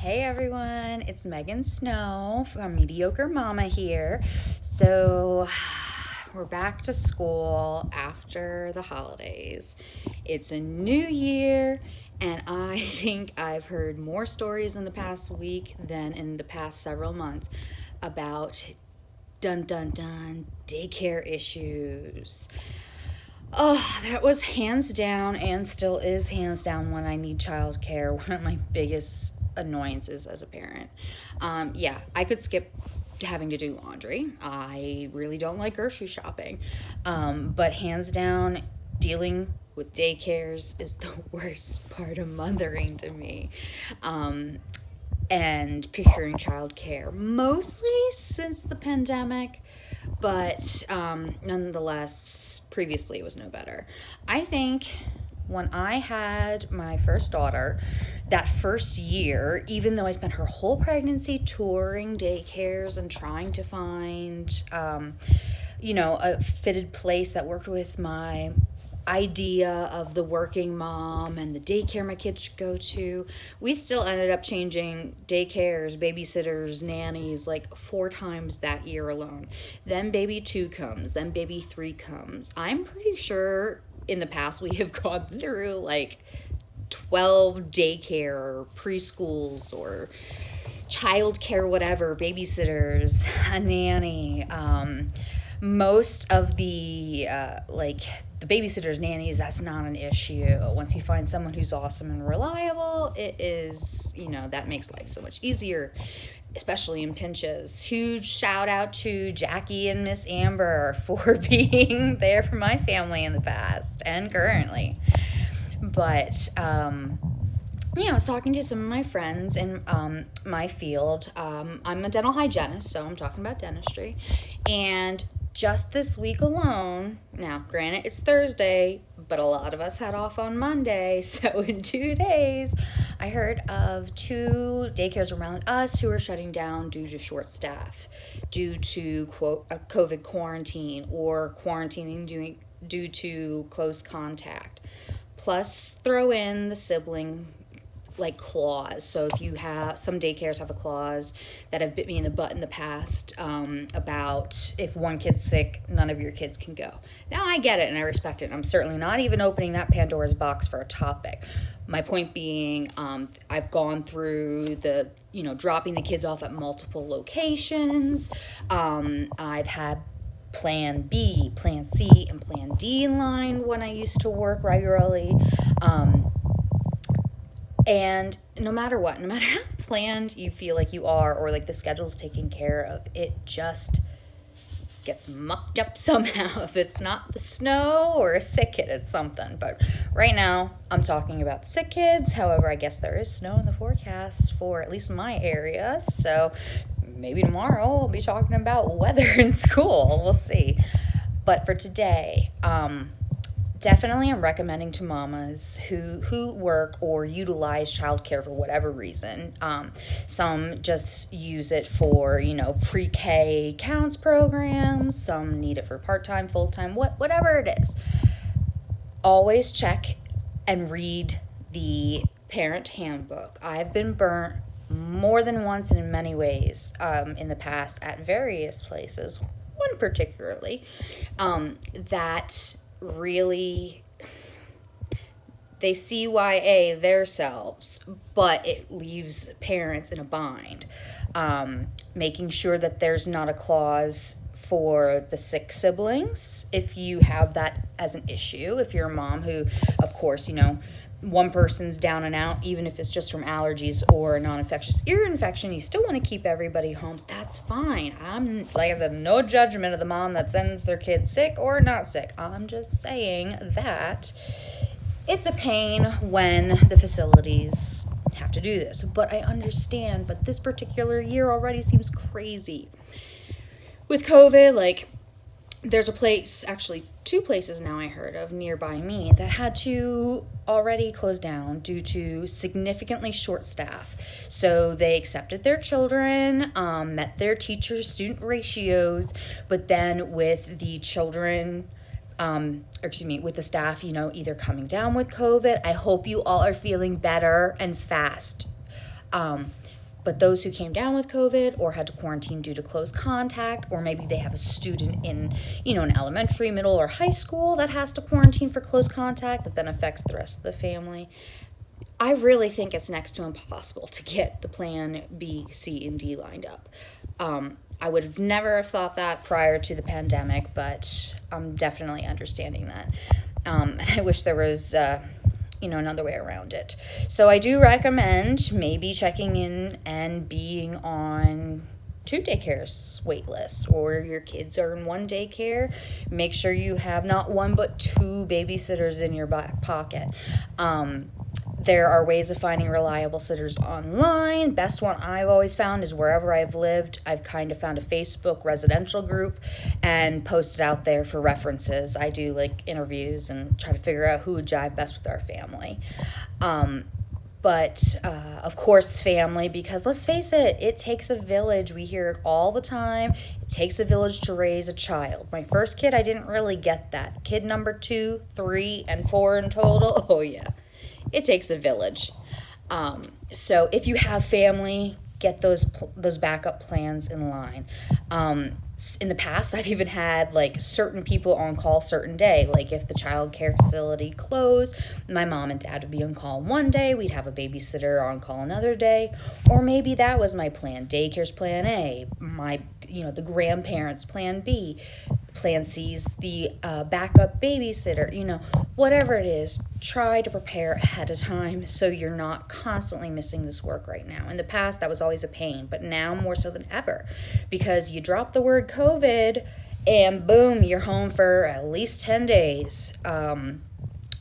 Hey everyone, it's Megan Snow from Mediocre Mama here. So, we're back to school after the holidays. It's a new year, and I think I've heard more stories in the past week than in the past several months about dun dun dun daycare issues. Oh, that was hands down and still is hands down when I need childcare. One of my biggest annoyances as a parent. Yeah, I could skip having to do laundry. I really don't like grocery shopping. But hands down, dealing with daycares is the worst part of mothering to me. And procuring childcare, mostly since the pandemic, but nonetheless, previously it was no better. I think when I had my first daughter, that first year, even though I spent her whole pregnancy touring daycares and trying to find, a fitted place that worked with my idea of the working mom and the daycare my kids should go to, we still ended up changing daycares, babysitters, nannies like 4 times that year alone. Then baby 2 comes, then baby 3 comes. I'm pretty sure in the past we have gone through like 12 daycare or preschools or childcare, whatever, babysitters, a nanny. Most of the the babysitters, nannies, that's not an issue. Once you find someone who's awesome and reliable, it is, that makes life so much easier, especially in pinches. Huge shout out to Jackie and Miss Amber for being there for my family in the past and currently. But I was talking to some of my friends in my field. I'm a dental hygienist, so I'm talking about dentistry. And just this week alone, now granted it's Thursday, but a lot of us had off on Monday, so in 2 days, I heard of 2 daycares around us who are shutting down due to short staff, due to quote a COVID quarantine or quarantining due to close contact. Plus, throw in the sibling clause. So if you have, some daycares have a clause that have bit me in the butt in the past, about if one kid's sick, none of your kids can go. Now I get it and I respect it. I'm certainly not even opening that Pandora's box for a topic. My point being, I've gone through the, dropping the kids off at multiple locations. I've had plan B, plan C, and plan D in line when I used to work regularly. And no matter what, no matter how planned you feel like you are or like the schedule's taken care of, it just gets mucked up somehow. If it's not the snow or a sick kid, it's something. But right now, I'm talking about the sick kids. However, I guess there is snow in the forecast for at least my area. So maybe tomorrow I'll be talking about weather in school. We'll see. But for today, definitely I'm recommending to mamas who work or utilize childcare for whatever reason. Some just use it for, pre-K counts programs. Some need it for part-time, full-time, whatever it is. Always check and read the parent handbook. I've been burnt more than once and in many ways in the past at various places, one particularly, that really, they CYA themselves, but it leaves parents in a bind. Making sure that there's not a clause for the sick siblings if you have that as an issue. If you're a mom who, of course, one person's down and out, even if it's just from allergies or a non-infectious ear infection, you still want to keep everybody home. That's fine. I'm, like I said, no judgment of the mom that sends their kid sick or not sick. I'm just saying that it's a pain when the facilities have to do this. But I understand, but this particular year already seems crazy. With COVID, there's a place, actually 2 places now I heard of nearby me that had to already close down due to significantly short staff. So they accepted their children, met their teacher-student ratios, but then with the children, with the staff, either coming down with COVID. I hope you all are feeling better and fast. But those who came down with COVID or had to quarantine due to close contact, or maybe they have a student in, an elementary, middle, or high school that has to quarantine for close contact that then affects the rest of the family. I really think it's next to impossible to get the plan B, C, and D lined up. I would have never have thought that prior to the pandemic, but I'm definitely understanding that. And I wish there was, another way around it. So I do recommend maybe checking in and being on 2 daycares wait lists, or your kids are in 1 daycare. Make sure you have not 1 but 2 babysitters in your back pocket. There are ways of finding reliable sitters online. Best one I've always found is wherever I've lived, I've kind of found a Facebook residential group and posted out there for references. I do interviews and try to figure out who would jive best with our family. But of course, family, because let's face it, it takes a village. We hear it all the time. It takes a village to raise a child. My first kid, I didn't really get that. Kid number 2, 3, and 4 in total, oh yeah. It takes a village. So if you have family, get those backup plans in line. In the past, I've even had certain people on call certain day. If the child care facility closed, my mom and dad would be on call one day. We'd have a babysitter on call another day. Or maybe that was my plan. Daycare's plan A. The grandparents' plan B. Plan C's the backup babysitter. Whatever it is, try to prepare ahead of time so you're not constantly missing this work right now. In the past, that was always a pain, but now more so than ever, because you drop the word COVID and boom, you're home for at least 10 days,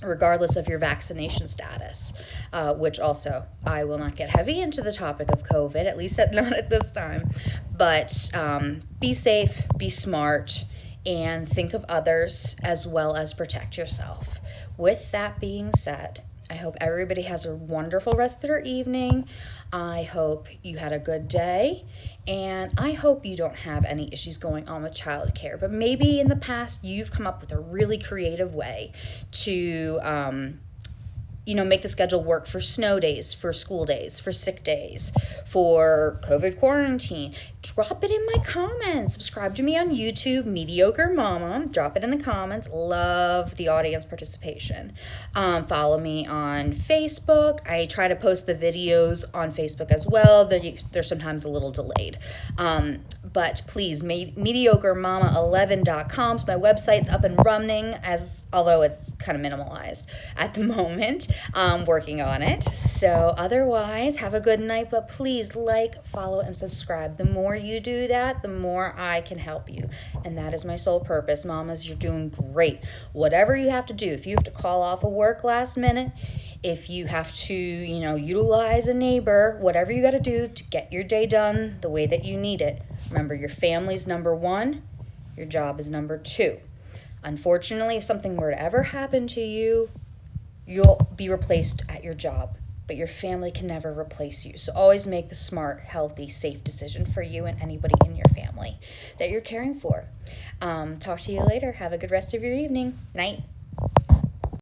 regardless of your vaccination status, which also I will not get heavy into the topic of COVID, at least not at this time. But be safe, be smart, and think of others as well as protect yourself. With that being said, I hope everybody has a wonderful rest of their evening. I hope you had a good day, and I hope you don't have any issues going on with childcare. But maybe in the past you've come up with a really creative way to make the schedule work for snow days, for school days, for sick days, for COVID quarantine. Drop it in my comments. Subscribe to me on YouTube, Mediocre Mama. Drop it in the comments. Love the audience participation. Follow me on Facebook. I try to post the videos on Facebook as well. They're sometimes a little delayed. But please, mediocremama11.com. My website's up and running, although it's kind of minimalized at the moment. I'm working on it. So otherwise, have a good night. But please follow, and subscribe. The more you do that, the more I can help you. And that is my sole purpose. Mamas, you're doing great. Whatever you have to do, if you have to call off of work last minute, if you have to, utilize a neighbor, whatever you got to do to get your day done the way that you need it. Remember, your family's number 1, your job is number 2. Unfortunately, if something were to ever happen to you, you'll be replaced at your job, but your family can never replace you. So always make the smart, healthy, safe decision for you and anybody in your family that you're caring for. Talk to you later. Have a good rest of your evening. Night.